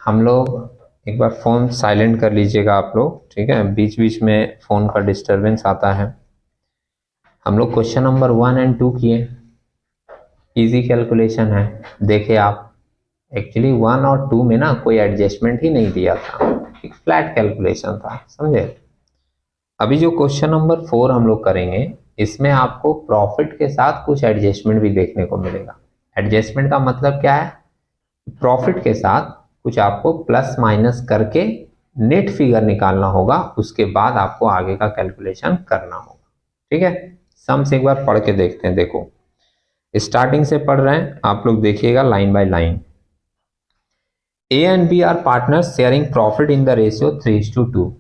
हम लोग एक बार फ़ोन साइलेंट कर लीजिएगा आप लोग, ठीक है। बीच बीच में फ़ोन का डिस्टरबेंस आता है। हम लोग क्वेश्चन नंबर 1 और 2 किए, इजी कैलकुलेशन है। देखिए आप, एक्चुअली 1 और 2 में ना कोई एडजस्टमेंट ही नहीं दिया था, एक फ्लैट कैलकुलेशन था, समझे। अभी जो क्वेश्चन नंबर 4 हम लोग करेंगे, इसमें आपको प्रॉफिट के साथ कुछ एडजस्टमेंट भी देखने को मिलेगा। एडजस्टमेंट का मतलब क्या है? प्रॉफिट के साथ कुछ आपको प्लस माइनस करके नेट फिगर निकालना होगा, उसके बाद आपको आगे का कैलकुलेशन करना होगा, ठीक है। सम्स एक बार पढ़ के देखते हैं। देखो, स्टार्टिंग से पढ़ रहे हैं, आप लोग देखिएगा line by line. A and B are partners sharing profit in the ratio 3:2।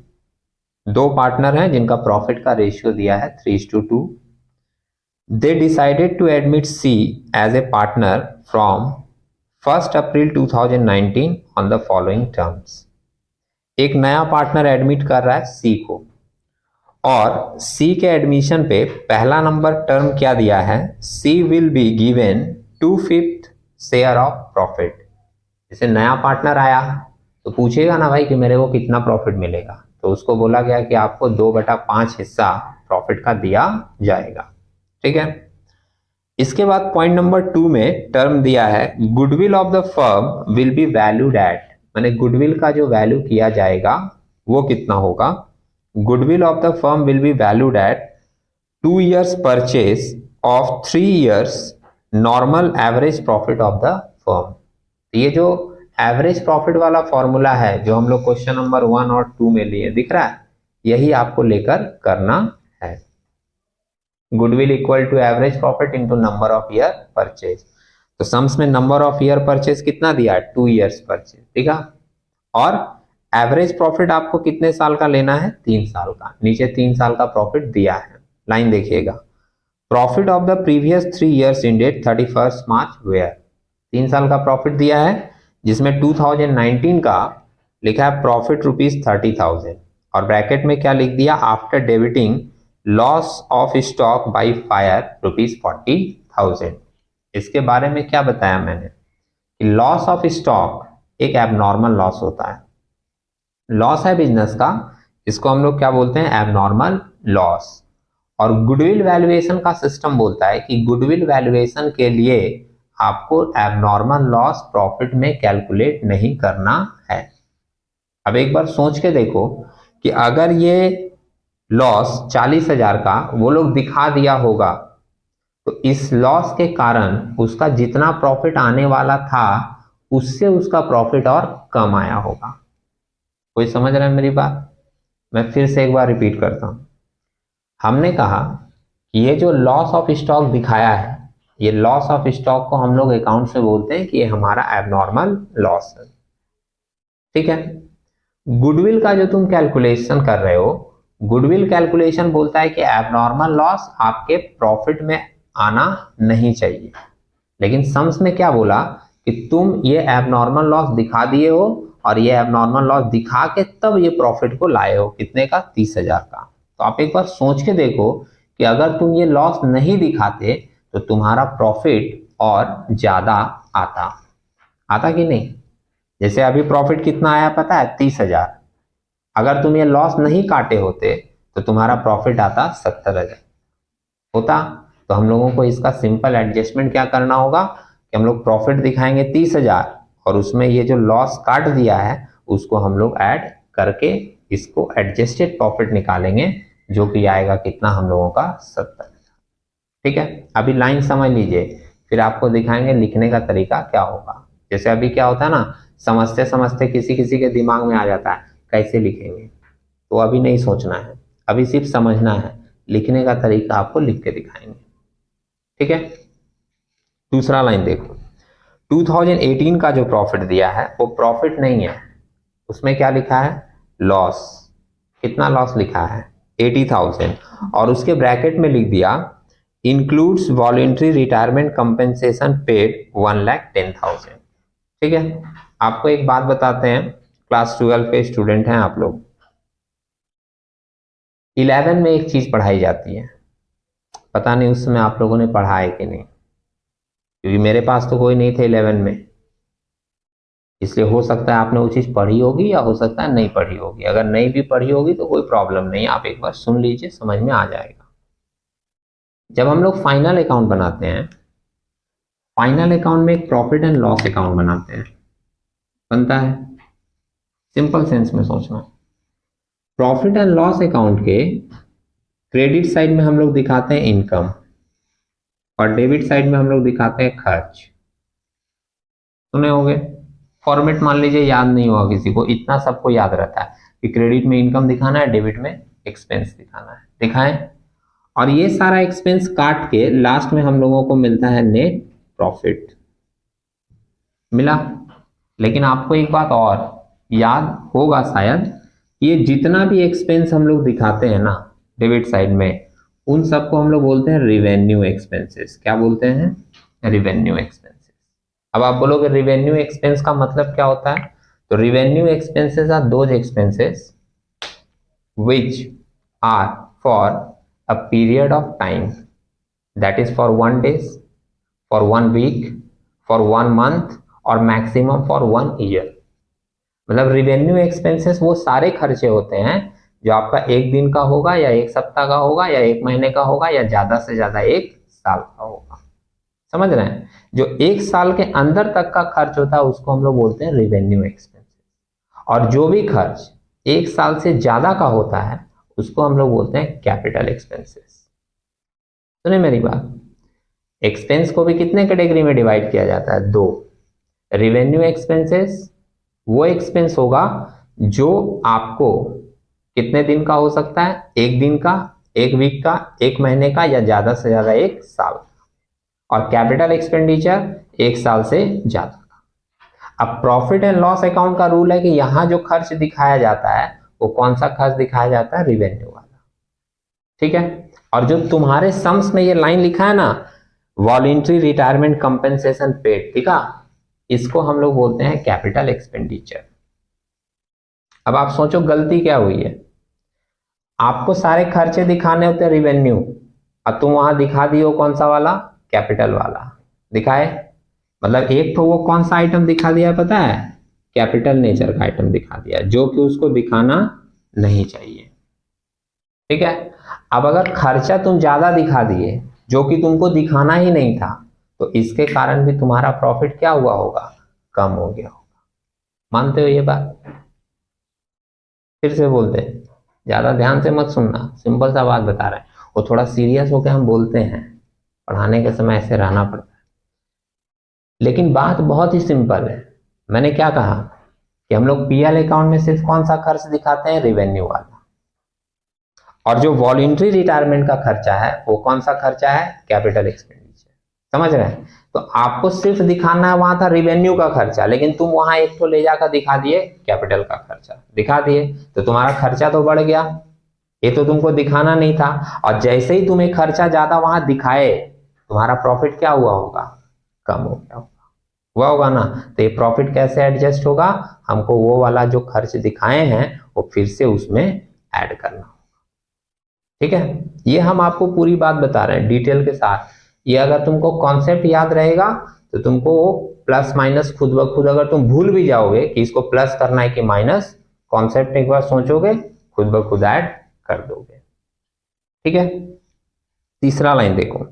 दो पार्टनर हैं जिनका प्रॉफिट का रेशियो दिया है 3:2। They decided to admit C as a partner from 1 April 2019 on the following terms. एक नया पार्टनर एडमिट कर रहा है सी को, और सी के एडमिशन पे पहला नंबर टर्म क्या दिया है? She will be given 2/5 share of profit. जैसे नया पार्टनर आया तो पूछेगा ना भाई कि मेरे को कितना प्रॉफिट मिलेगा, तो उसको बोला गया कि आपको 2/5 हिस्सा प्रॉफिट का दिया जाएगा, ठीक है। इसके बाद पॉइंट नंबर 2 में टर्म दिया है goodwill of the firm will be valued at, माने गुडविल का जो वैल्यू किया जाएगा वो कितना होगा? Goodwill of the firm will be valued at 2 years purchase of 3 years normal average profit of the firm. ये जो एवरेज प्रॉफिट वाला फॉर्मूला है जो हम लोग क्वेश्चन नंबर 1 और 2 में लिए, दिख रहा है, यही आपको लेकर करना है। Goodwill equal to average profit into number of year purchase. तो सम्स में नंबर ऑफ ईयर परचेज कितना दिया है? 2 years परचेज, ठीक है। और एवरेज प्रॉफिट आपको कितने साल का लेना है? 3 साल का। नीचे 3 साल का प्रॉफिट दिया है, लाइन देखिएगा। Profit of the previous 3 years ended 31 March were. 3 साल का प्रॉफिट दिया है, जिसमें 2019 का लिखा है प्रॉफिट ₹30,000, और ब्रैकेट में क्या लिख दिया? After debiting loss of stock by fire ₹40,000। इसके बारे में क्या बताया मैंने कि लॉस ऑफ स्टॉक एक एबनॉर्मल लॉस होता है। लॉस है बिजनेस का, इसको हम लोग क्या बोलते हैं? Abnormal loss. और गुडविल वैल्यूएशन का सिस्टम बोलता है कि गुडविल वैल्यूएशन के लिए आपको एबनॉर्मल लॉस प्रॉफिट में कैलकुलेट नहीं करना है। अब एक बार सोच के देखो कि अगर ये लॉस 40,000 का वो लोग दिखा दिया होगा, तो इस लॉस के कारण उसका जितना प्रॉफिट आने वाला था उससे उसका प्रॉफिट और कम आया होगा। कोई समझ रहा है मेरी बात? मैं फिर से एक बार रिपीट करता हूं। हमने कहा कि ये जो लॉस ऑफ स्टॉक दिखाया है, ये लॉस ऑफ स्टॉक को हम लोग अकाउंट से बोलते हैं कि ये हमारा एबनॉर्मल लॉस है, ठीक है। गुडविल का जो तुम कैलकुलेशन कर रहे हो, गुडविल कैलकुलेशन बोलता है कि एबनॉर्मल लॉस आपके प्रॉफिट में आना नहीं चाहिए। लेकिन सम्स में क्या बोला कि तुम ये एबनॉर्मल लॉस दिखा दिए हो, और ये एबनॉर्मल लॉस दिखा के तब ये प्रॉफिट को लाए हो, कितने का? 30,000 का। तो आप एक बार सोच के देखो कि अगर तुम ये लॉस नहीं दिखाते तो तुम्हारा प्रॉफिट और ज्यादा आता कि नहीं? जैसे अभी प्रॉफिट कितना आया पता है? 30,000। अगर तुम ये लॉस नहीं काटे होते तो तुम्हारा प्रॉफिट आता 70,000 होता। तो हम लोगों को इसका सिंपल एडजस्टमेंट क्या करना होगा कि हम लोग प्रॉफिट दिखाएंगे 30,000, और उसमें ये जो लॉस काट दिया है उसको हम लोग ऐड करके इसको एडजस्टेड प्रॉफिट निकालेंगे, जो कि आएगा कितना हम लोगों का? 70,000, ठीक है। अभी लाइन समझ लीजिए, फिर आपको दिखाएंगे लिखने का तरीका क्या होगा। जैसे अभी क्या होता है ना, समझते समझते किसी किसी के दिमाग में आ जाता है कैसे लिखेंगे, तो अभी नहीं सोचना है, अभी सिर्फ समझना है। लिखने का तरीका आपको लिख के दिखाएंगे, ठीक है। दूसरा लाइन देखो, 2018 का जो प्रॉफिट दिया है वो प्रॉफिट नहीं है, उसमें क्या लिखा है? लॉस। कितना लॉस लिखा है? 80,000, और उसके ब्रैकेट में लिख दिया includes voluntary retirement compensation paid 1,10,000, ठीक है। आपको एक बात बताते हैं, क्लास 12 के स्टूडेंट हैं आप लोग, 11 में एक चीज पढ़ाई जाती है, पता नहीं उस समय आप लोगों ने पढ़ा है कि नहीं, क्योंकि मेरे पास तो कोई नहीं थे 11 में। इसलिए हो सकता है आपने वो चीज़ पढ़ी होगी या हो सकता है नहीं पढ़ी होगी। अगर नहीं भी पढ़ी होगी तो कोई प्रॉब्लम नहीं, आप एक बार सुन लीजिए, समझ में आ जाएगा। जब हम लोग फाइनल अकाउंट बनाते हैं, फाइनल अकाउंट में एक प्रॉफिट एंड लॉस अकाउंट बनाते हैं, बनता है। सिंपल सेंस में सोचना, प्रॉफिट एंड लॉस अकाउंट के क्रेडिट साइड में हम लोग दिखाते हैं इनकम और डेबिट साइड में हम लोग दिखाते हैं खर्च। सुने होंगे, फॉर्मेट मान लीजिए याद नहीं हुआ किसी को, इतना सबको याद रहता है कि क्रेडिट में इनकम दिखाना है, डेबिट में एक्सपेंस दिखाना है, दिखाएं। और ये सारा एक्सपेंस काट के लास्ट में हम लोगों को मिलता है नेट प्रॉफिट, मिला। लेकिन आपको एक बात और याद होगा शायद, ये जितना भी एक्सपेंस हम लोग दिखाते हैं ना डेबिट साइड में, उन सबको हम लोग बोलते हैं रिवेन्यू एक्सपेंसेस। क्या बोलते हैं? Revenue expenses. अब आप बोलोगे रिवेन्यू एक्सपेंस का मतलब क्या होता है? तो revenue expenses are those expenses which are for a period of time, that is for 1 day, for 1 week, for 1 month और मैक्सिमम फॉर 1 ईयर। मतलब रिवेन्यू एक्सपेंसेस वो सारे खर्चे होते हैं जो आपका एक दिन का होगा या एक सप्ताह का होगा या एक महीने का होगा या ज्यादा से ज्यादा एक साल का होगा। समझ रहे हैं? जो एक साल के अंदर तक का खर्च होता है उसको हम लोग बोलते हैं रिवेन्यू एक्सपेंसेस, और जो भी खर्च एक साल से ज्यादा का होता है उसको हम लोग बोलते हैं कैपिटल एक्सपेंसेस। सुने मेरी बात, एक्सपेंस को भी कितने कैटेगरी में डिवाइड किया जाता है? 2। रिवेन्यू एक्सपेंसेस वो एक्सपेंस होगा जो आपको कितने दिन का हो सकता है? एक दिन का, एक वीक का, एक महीने का या ज्यादा से ज्यादा एक साल का। और कैपिटल एक्सपेंडिचर एक साल से ज्यादा का। अब प्रॉफिट एंड लॉस अकाउंट का रूल है कि यहां जो खर्च दिखाया जाता है वो कौन सा खर्च दिखाया जाता है? रिवेन्यू वाला। ठीक है। और जो तुम्हारे सम्स में ये लाइन लिखा है ना, वॉलंटरी रिटायरमेंट कंपेंसेशन पेड, ठीक है, इसको हम लोग बोलते हैं कैपिटल एक्सपेंडिचर। अब आप सोचो गलती क्या हुई है? आपको सारे खर्चे दिखाने होते हैं रिवेन्यू, और तुम वहां दिखा दियो कौन सा वाला? कैपिटल वाला। दिखाए मतलब एक तो वो कौन सा आइटम दिखा दिया पता है? कैपिटल नेचर का आइटम दिखा दिया, जो कि उसको दिखाना नहीं चाहिए। ठीक है। अब अगर खर्चा तुम ज्यादा दिखा दिए जो कि तुमको दिखाना ही नहीं था, तो इसके कारण भी तुम्हारा प्रॉफिट क्या हुआ होगा? कम हो गया होगा। मानते हो ये बात? फिर से बोलते हैं, ज्यादा ध्यान से मत सुनना, सिंपल सा बात बता रहे हैं। वो थोड़ा सीरियस होकर हम बोलते हैं, पढ़ाने के समय ऐसे रहना पड़ता है, लेकिन बात बहुत ही सिंपल है। मैंने क्या कहा कि हम लोग पीएल अकाउंट में सिर्फ कौन सा खर्च दिखाते हैं? रिवेन्यू वाला। और जो वॉलंटरी रिटायरमेंट का खर्चा है वो कौन सा खर्चा है? Capital expenditure. समझ रहे हैं? तो आपको सिर्फ दिखाना है, वहां था रिवेन्यू का खर्चा, लेकिन तुम वहां एक तो ले जाकर दिखा दिए कैपिटल का खर्चा, दिखा दिए तो तुम्हारा खर्चा तो बढ़ गया, ये तो तुमको दिखाना नहीं था। और जैसे ही तुम्हें खर्चा ज्यादा वहां दिखाए, तुम्हारा प्रॉफिट क्या हुआ होगा? कम हो गया होगा। हुआ होगा ना? तो ये प्रॉफिट कैसे एडजस्ट होगा? हमको वो वाला जो खर्च दिखाए हैं वो फिर से उसमें ऐड करना होगा। ठीक है। ये हम आपको पूरी बात बता रहे हैं डिटेल के साथ। ये अगर तुमको कॉन्सेप्ट याद रहेगा तो तुमको प्लस माइनस खुद ब खुद, अगर तुम भूल भी जाओगे कि इसको प्लस करना है कि माइनस, कॉन्सेप्ट एक बार सोचोगे खुद ब खुद ऐड कर दोगे। ठीक है। तीसरा लाइन देखो,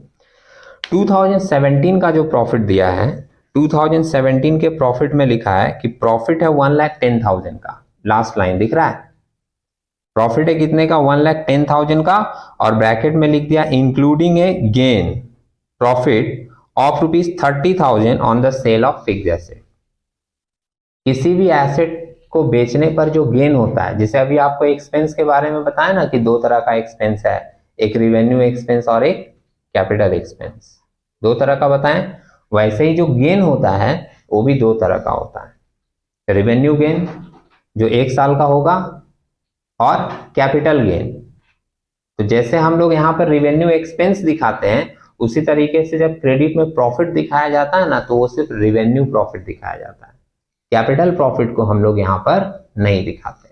2017 का जो प्रॉफिट दिया है, 2017 के प्रॉफिट में लिखा है कि प्रॉफिट है 1,10,000 का। लास्ट लाइन दिख रहा है, प्रॉफिट है कितने का? 1,10,000 का, और ब्रैकेट में लिख दिया including a gain profit of ₹30,000 on the sale of fixed asset. किसी भी एसेट को बेचने पर जो गेन होता है, जैसे अभी आपको एक्सपेंस के बारे में बताया ना कि 2 तरह का एक्सपेंस है, एक रिवेन्यू एक्सपेंस और एक कैपिटल एक्सपेंस, 2 तरह का बताएं। वैसे ही जो गेन होता है वो भी 2 तरह का होता है। रिवेन्यू गेन जो 1 साल का होगा, और कैपिटल गेन। तो जैसे हम लोग यहाँ पर रिवेन्यू एक्सपेंस दिखाते हैं, उसी तरीके से जब क्रेडिट में प्रॉफिट दिखाया जाता है ना, तो वो सिर्फ रिवेन्यू प्रॉफिट दिखाया जाता है, कैपिटल प्रॉफिट को हम लोग यहाँ पर नहीं दिखाते।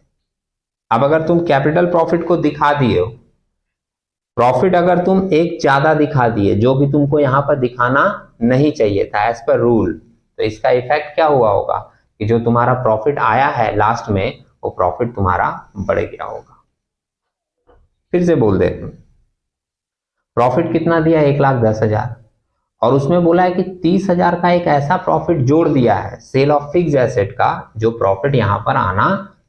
अब अगर तुम कैपिटल प्रॉफिट को दिखा दिए हो, प्रॉफिट अगर तुम एक ज्यादा दिखा दिए जो कि तुमको यहाँ पर दिखाना नहीं चाहिए था एज पर रूल, तो इसका इफेक्ट क्या हुआ होगा? कि जो तुम्हारा प्रॉफिट आया है लास्ट में वो प्रॉफिट तुम्हारा बढ़ गया होगा। फिर से बोल देते हैं, प्रॉफिट कितना दिया, 1,10,000, और उसमें बोला है कि 30,000 का एक ऐसा प्रॉफिट जोड़ दिया है सेल ऑफ फिक्स एसेट का जो प्रॉफिट यहां पर आना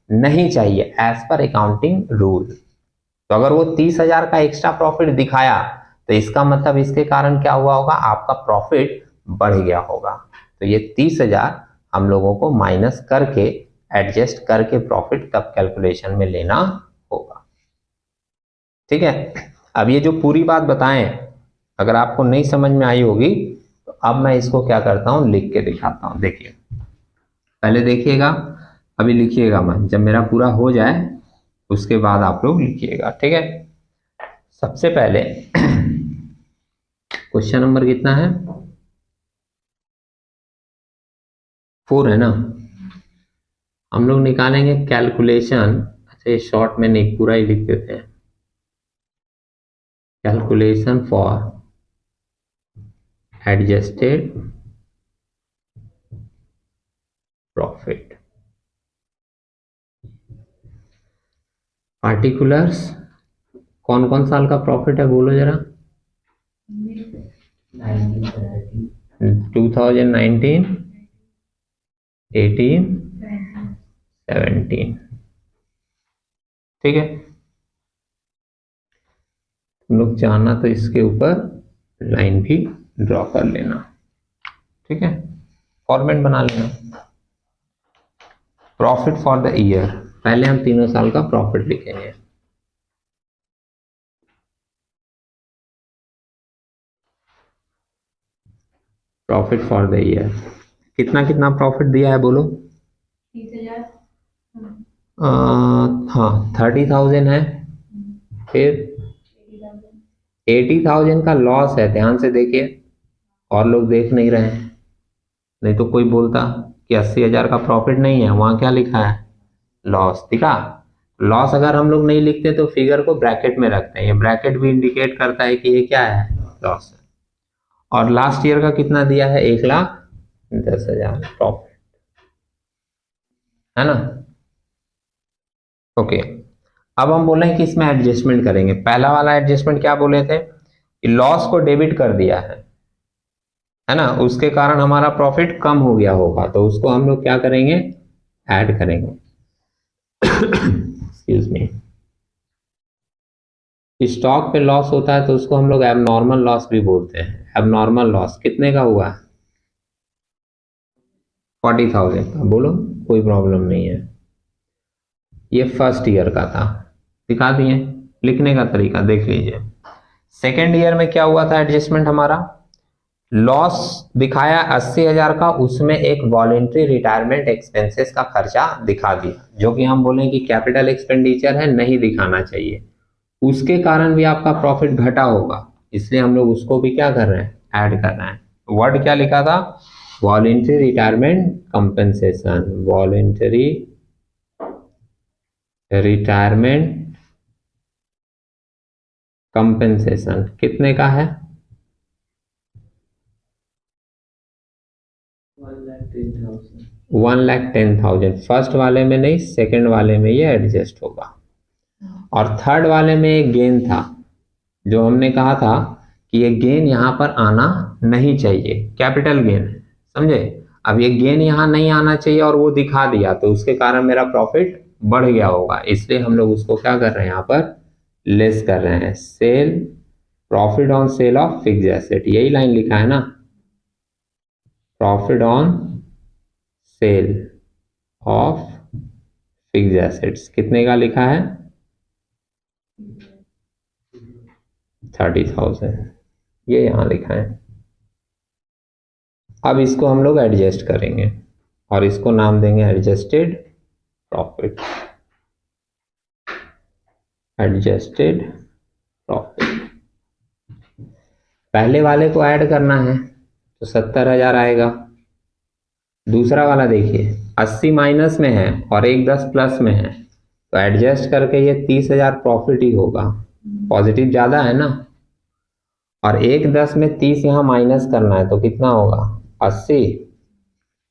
नहीं चाहिए एज पर अकाउंटिंग रूल। तो अगर वो 30,000 का एक्स्ट्रा प्रॉफिट दिखाया तो इसका मतलब इसके कारण क्या हुआ होगा, आपका प्रॉफिट बढ़ गया होगा। तो ये 30,000 हम लोगों को माइनस करके एडजस्ट करके प्रॉफिट तब कैलकुलेशन में लेना होगा। ठीक है, अब ये जो पूरी बात बताएं अगर आपको नहीं समझ में आई होगी तो अब मैं इसको क्या करता हूं, लिख के दिखाता हूं। देखिए पहले देखिएगा, अभी लिखिएगा मैं, जब मेरा पूरा हो जाए उसके बाद आप लोग लिखिएगा। ठीक है, सबसे पहले क्वेश्चन नंबर कितना है, 4 है ना। हम लोग निकालेंगे कैलकुलेशन, अच्छा ये शॉर्ट में नहीं पूरा ही लिख देते हैं, calculation for adjusted profit particulars. कौन कौन साल का प्रॉफिट है बोलो जरा, 2019, 18, 17। ठीक है, तुम लोग चाहना तो इसके ऊपर लाइन भी ड्रॉ कर लेना। ठीक है, फॉर्मेट बना लेना। प्रॉफिट फॉर द ईयर, पहले हम तीनों साल का प्रॉफिट लिखेंगे। प्रॉफिट फॉर द ईयर कितना कितना प्रॉफिट दिया है बोलो, 30,000। हाँ 30,000 है, फिर 80,000 का लॉस है। ध्यान से देखिए, और लोग देख नहीं रहे हैं, नहीं तो कोई बोलता कि 80,000 का प्रॉफिट नहीं है, वहां क्या लिखा है, लॉस दिखा। लॉस अगर हम लोग नहीं लिखते तो फिगर को ब्रैकेट में रखते हैं, ये ब्रैकेट भी इंडिकेट करता है कि ये क्या है, लॉस है। और लास्ट ईयर का कितना दिया है, 1,10,000 प्रॉफिट, है ना। ओके, अब हम बोले हैं कि इसमें एडजस्टमेंट करेंगे। पहला वाला एडजस्टमेंट क्या बोले थे कि लॉस को डेबिट कर दिया है ना, उसके कारण हमारा प्रॉफिट कम हो गया होगा, तो उसको हम लोग क्या करेंगे, ऐड करेंगे। एक्सक्यूज मी, स्टॉक पे लॉस होता है तो उसको हम लोग एबनॉर्मल लॉस भी बोलते हैं। एबनॉर्मल लॉस कितने का हुआ, 40,000 का, बोलो कोई प्रॉब्लम नहीं है। ये फर्स्ट ईयर का था, दिखा दिए, लिखने का तरीका देख लीजिए। सेकेंड ईयर में क्या हुआ था एडजस्टमेंट, हमारा लॉस दिखाया 80,000 का, उसमें एक वॉलेंट्री रिटायरमेंट एक्सपेंसेस का खर्चा दिखा दिया, जो कि हम बोलें कि कैपिटल एक्सपेंडिचर है, नहीं दिखाना चाहिए। उसके कारण भी आपका प्रॉफिट घटा होगा, इसलिए हम लोग उसको भी क्या कर रहे हैं, ऐड कर रहे हैं। वर्ड क्या लिखा था, voluntary retirement compensation, voluntary retirement compensation कितने का है, 1,10,000। फर्स्ट वाले में नहीं, सेकंड वाले में ये एडजस्ट होगा। और थर्ड वाले में एक गेन था, जो हमने कहा था कि ये गेन यहां पर आना नहीं चाहिए, कैपिटल गेन, समझे। अब ये गेन यहां नहीं आना चाहिए और वो दिखा दिया, तो उसके कारण मेरा प्रॉफिट बढ़ गया होगा, इसलिए हम लोग उसको क्या कर रहे हैं, यहाँ पर लेस कर रहे हैं। Sale, profit on sale of fix asset, यही लाइन लिखा है ना, profit on sale of fix assets कितने का लिखा है, 30,000, ये यहां लिखा है। अब इसको हम लोग एडजस्ट करेंगे और इसको नाम देंगे एडजस्टेड प्रॉफिट, एडजस्टेड प्रॉफिट। पहले वाले को ऐड करना है तो 70,000 आएगा। दूसरा वाला देखिए 80 माइनस में है और 1,10 प्लस में है, तो एडजस्ट करके ये 30,000 प्रॉफिट ही होगा, पॉजिटिव ज्यादा है ना। और 1,10 में 30 यहाँ माइनस करना है तो कितना होगा, 80,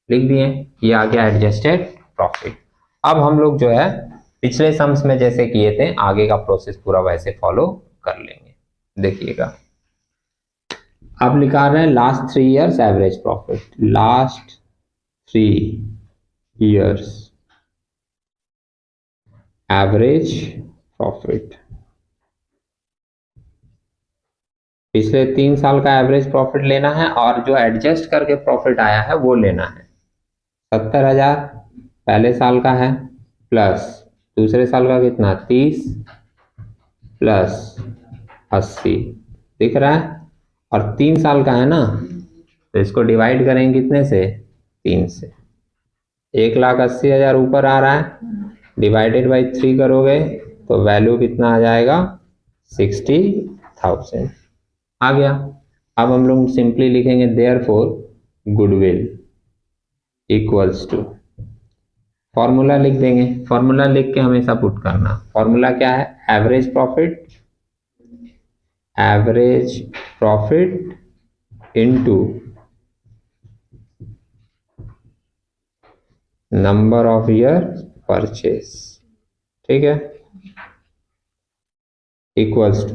लिख दिए, ये आ गया एडजस्टेड प्रॉफिट। अब हम लोग जो है पिछले सम्स में जैसे किए थे आगे का प्रोसेस पूरा वैसे फॉलो कर लेंगे। देखिएगा, अब लिखा रहे हैं last 3 years average profit, last 3 years average profit, पिछले 3 साल का एवरेज प्रॉफिट लेना है और जो एडजस्ट करके प्रॉफिट आया है वो लेना है। 70,000 पहले साल का है, प्लस दूसरे साल का कितना 30 प्लस 80 दिख रहा है, और 3 साल का है ना, तो इसको डिवाइड करेंगे कितने से 3 से। 1,80,000 ऊपर आ रहा है, डिवाइडेड बाई 3 करोगे तो वैल्यू कितना आ जाएगा 60,000 आ गया। अब हम लोग सिंपली लिखेंगे therefore goodwill equals to, formula लिख देंगे, फॉर्मूला लिख के हमेशा पुट करना। फॉर्मूला क्या है, average profit, average profit into number of year purchase, ठीक है, इक्वल्स टू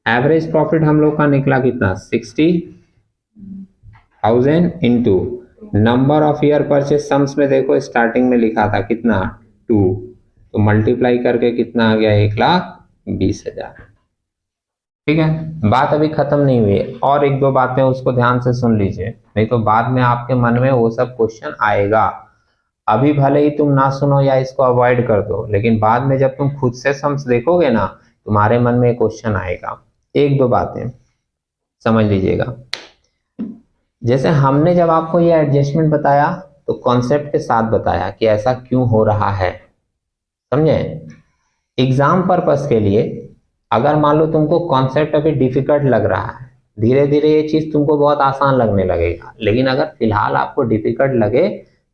एवरेज प्रॉफिट हम लोग का निकला कितना 60,000 into number of year purchase, sums में देखो स्टार्टिंग में लिखा था कितना 2, तो मल्टीप्लाई करके कितना आ गया 1,20,000। ठीक है, बात अभी खत्म नहीं हुई है, और 1-2 बातें उसको ध्यान से सुन लीजिए, नहीं तो बाद में आपके मन में वो सब क्वेश्चन आएगा। अभी भले ही तुम ना सुनो या इसको अवॉइड कर दो, लेकिन बाद में जब तुम खुद से सम्स देखोगे ना, तुम्हारे मन में क्वेश्चन आएगा। 1-2 बातें समझ लीजिएगा। जैसे हमने जब आपको ये एडजस्टमेंट बताया तो कॉन्सेप्ट के साथ बताया कि ऐसा क्यों हो रहा है, समझे। एग्जाम पर्पस के लिए अगर मान लो तुमको कॉन्सेप्ट अभी डिफिकल्ट लग रहा है, धीरे धीरे ये चीज तुमको बहुत आसान लगने लगेगा, लेकिन अगर फिलहाल आपको डिफिकल्ट लगे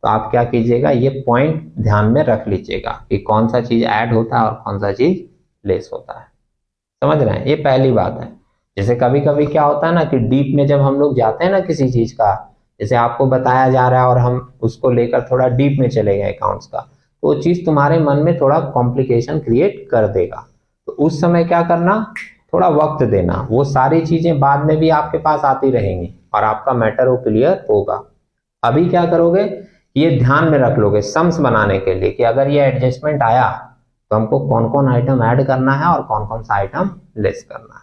तो आप क्या कीजिएगा, ये पॉइंट ध्यान में रख लीजिएगा कि कौन सा चीज ऐड होता है और कौन सा चीज लेस होता है, समझ रहे हैं। ये पहली बात है। जैसे कभी कभी क्या होता है ना कि डीप में जब हम लोग जाते हैं ना किसी चीज का, जैसे आपको बताया जा रहा है और हम उसको लेकर थोड़ा डीप में चले गए अकाउंट्स का, तो वो चीज तुम्हारे मन में थोड़ा कॉम्प्लिकेशन क्रिएट कर देगा। तो उस समय क्या करना, थोड़ा वक्त देना, वो सारी चीजें बाद में भी आपके पास आती रहेंगी और आपका मैटर वो क्लियर होगा। अभी क्या करोगे, ये ध्यान में रख लोगे सम्स बनाने के लिए कि अगर ये एडजस्टमेंट आया तो हमको कौन कौन आइटम ऐड करना है और कौन कौन सा आइटम लेस करना है,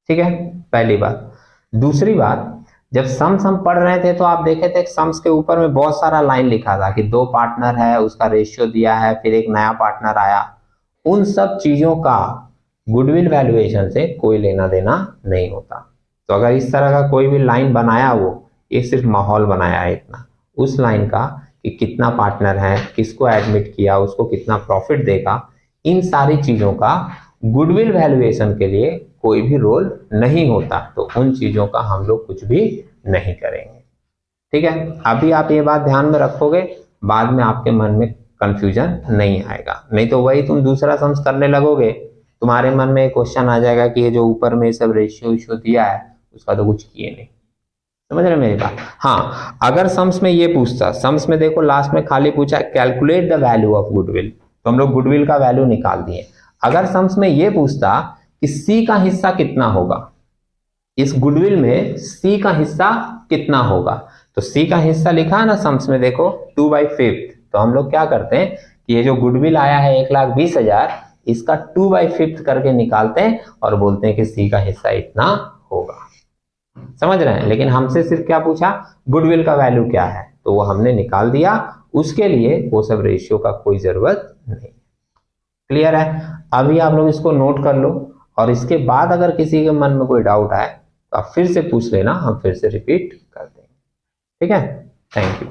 ठीक है, पहली बात। दूसरी बात, जब सम्स हम पढ़ रहे थे तो आप देखे थे सम्स के ऊपर में बहुत सारा लाइन लिखा था कि 2 पार्टनर है, उसका रेशियो दिया है, फिर एक नया पार्टनर आया। उन सब चीजों का गुडविल वैल्यूएशन से कोई लेना देना नहीं होता। तो अगर इस तरह का कोई भी लाइन बनाया, वो ये सिर्फ माहौल बनाया है इतना, उस लाइन का कि कितना पार्टनर है, किसको एडमिट किया, उसको कितना प्रॉफिट देगा, इन सारी चीजों का गुडविल वैल्यूएशन के लिए कोई भी रोल नहीं होता। तो उन चीजों का हम लोग कुछ भी नहीं करेंगे, ठीक है। अभी आप ये बात ध्यान में रखोगे, बाद में आपके मन में कंफ्यूजन नहीं आएगा। नहीं तो वही तुम दूसरा सम्स करने लगोगे, तुम्हारे मन में एक क्वेश्चन आ जाएगा कि ये जो ऊपर में सब रेशियो दिया है उसका तो कुछ किए नहीं, समझ रहे मेरी बात। हाँ, अगर सम्स में ये पूछता, सम्स में देखो लास्ट में खाली पूछा calculate the value of goodwill, तो हम लोग गुडविल का वैल्यू निकाल दिए। अगर सम्स में ये पूछता कि सी का हिस्सा कितना होगा, इस गुडविल में सी का हिस्सा कितना होगा, तो सी का हिस्सा लिखा है ना सम्स में, देखो 2/5। तो हम लोग क्या करते हैं कि ये जो गुडविल आया है 1,20,000, इसका 2/5 करके निकालते हैं और बोलते हैं कि सी का हिस्सा इतना होगा, समझ रहे हैं। लेकिन हमसे सिर्फ क्या पूछा, गुडविल का वैल्यू क्या है, तो वो हमने निकाल दिया, उसके लिए वो सब रेशियो का कोई जरूरत नहीं। क्लियर है। अभी आप लोग इसको नोट कर लो, और इसके बाद अगर किसी के मन में कोई डाउट आए तो आप फिर से पूछ लेना, हम फिर से रिपीट कर देंगे, ठीक है। Thank you.